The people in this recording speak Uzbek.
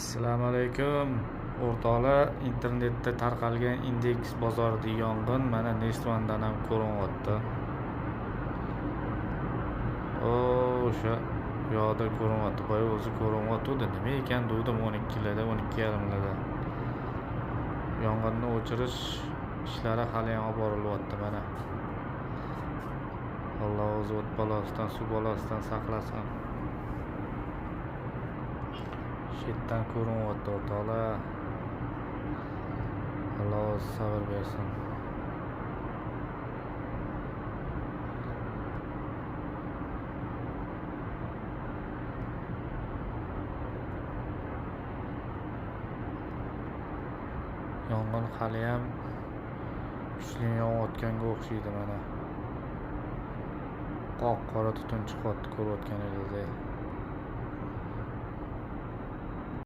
Assalomu alaykum o'rtoqlar. Internetda tarqalgan indeks bozorida yong'in mana Nestvandan ham ko'rinyapti. O'sha yoqda ko'rinyapti. Boya o'zi ko'rinyapti. Nima ekan dedim 12larda, 12:30larda. Yong'inni o'chirish ishlari hali ham olib borilyapti mana. Alloh o'zi o't balosidan, suv balosidan saqlasin. Chetdan ko'rinyapti o'rtoqlar. Alloh o'zi sabr bersin. Yong'in hali ham kuchli yonayotganga o'xshaydi mana. Qop-qora tutun chiqyapti ko'rayotganingizdek.